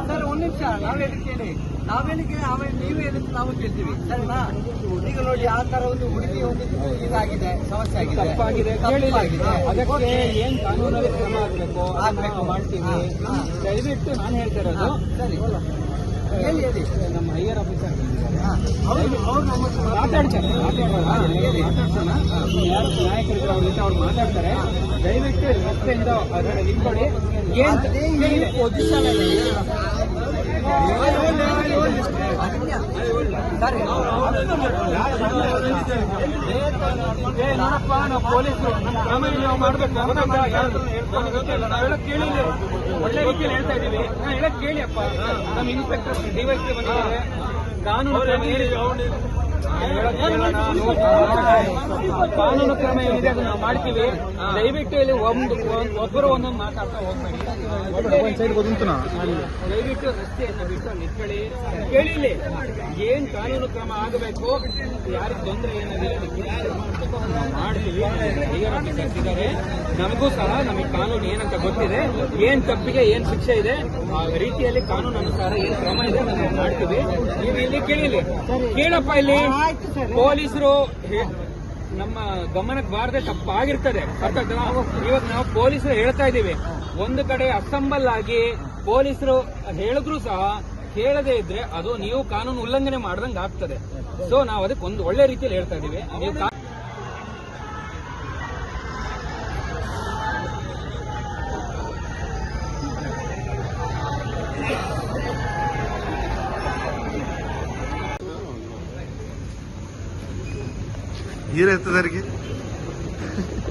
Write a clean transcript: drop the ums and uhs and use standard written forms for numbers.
Sir ಒಂದ್ ನಿಮಿಷ ನಾವೇನು ನೀವು ಹೇಳಿದ್ರೆ ನಾವು ಕೇಳ್ತೀವಿ ಸರಿನಾ. ಈಗ ನೋಡಿ ಆ ತರ ಒಂದು ಹುಡುಗಿ ಒಂದು ಇದಾಗಿದೆ, ಸಮಸ್ಯೆ ಆಗಿದೆ, ತಪ್ಪಾಗಿದೆ, ಅದಕ್ಕೆ ಏನ್ ಕಾನೂನಲ್ಲಿ ಕ್ರಮ ಆಗ್ಬೇಕು ಮಾಡ್ತೀವಿ. ದಯವಿಟ್ಟು ನಾನು ಹೇಳ್ತಾ ಇರೋದು ಸರಿ ಹೇಳಿ ನಮ್ಮ ಹೈಯರ್ ಆಫೀಸರ್ ಮಾತಾಡ್ತಾರೆ, ಯಾರು ನಾಯಕರಿದ್ರು ಅವ್ರು ಮಾತಾಡ್ತಾರೆ. ದಯವಿಟ್ಟು ರಸ್ತೆಯಿಂದ ಅದನ್ನ ನಿಂತ್ಕೊಳ್ಳಿ. ಏನ್ ಪೊಸಿಷನ್ ನೋಡಪ್ಪ, ನಾವು ಪೊಲೀಸರು ಕ್ರಮ ನಾವು ಮಾಡ್ಬೇಕು. ನಾವೆಲ್ಲ ಕೇಳಿ ಒಳ್ಳೆ ರೀತಿಯಲ್ಲಿ ಹೇಳ್ತಾ ಇದೀವಿ. ನಾ ಹೇಳಕ್ ಕೇಳಿ ಅಪ್ಪ. ನಮ್ಮ ಇನ್ಸ್ಪೆಕ್ಟರ್ ಡಿವೈಸ್ಗೆ ಬಂದಿದ್ದಾರೆ. ಕಾನೂನು ಕ್ರಮ ಏನಿದೆ ಅದನ್ನ ನಾವು ಮಾಡ್ತೀವಿ. ದಯವಿಟ್ಟು ಇಲ್ಲಿ ಒಬ್ಬರು ಒಂದೊಂದು ಮಾತಾಡ್ತಾ ಹೋಗ್ಬೇಡಿ. ದಯವಿಟ್ಟು ರಸ್ತೆಯನ್ನು ಬಿಟ್ಟು ನಿಂತ್ಕೊಳ್ಳಿ. ಕೇಳಿಲಿ ಏನ್ ಕಾನೂನು ಕ್ರಮ ಆಗಬೇಕು, ಯಾರಿಗೆ ತೊಂದರೆ ಏನಾಗಿದೆ ಮಾಡ್ತೀವಿ. ಇದ್ದಾರೆ, ನಮಗೂ ಸಹ ನಮಗೆ ಕಾನೂನು ಏನಂತ ಗೊತ್ತಿದೆ, ಏನ್ ತಪ್ಪಿಗೆ ಏನ್ ಶಿಕ್ಷೆ ಇದೆ ಆ ರೀತಿಯಲ್ಲಿ ಕಾನೂನು ಅನುಸಾರ ಏನ್ ಕ್ರಮ ಇದೆ ನಾವು ಮಾಡ್ತೀವಿ. ನೀವು ಇಲ್ಲಿ ಕೇಳಿಲಿ, ಕೇಳಪ್ಪ. ಇಲ್ಲಿ ಪೊಲೀಸರು ನಮ್ಮ ಗಮನಕ್ಕೆ ಬಾರದೆ ತಪ್ಪಾಗಿರ್ತದೆ. ಇವಾಗ ನಾವು ಪೊಲೀಸರು ಹೇಳ್ತಾ ಇದ್ದೀವಿ, ಒಂದು ಕಡೆ ಅಸಂಬಲ್ ಆಗಿ ಪೊಲೀಸರು ಹೇಳಿದ್ರು ಸಹ ಕೇಳದೇ ಇದ್ರೆ ಅದು ನೀವು ಕಾನೂನು ಉಲ್ಲಂಘನೆ ಮಾಡ್ದಂಗೆ ಆಗ್ತದೆ. ಸೊ ನಾವು ಅದಕ್ಕೆ ಒಂದು ಒಳ್ಳೆ ರೀತಿಯಲ್ಲಿ ಹೇಳ್ತಾ ಇದ್ದೀವಿ. ನೀವು ये रहता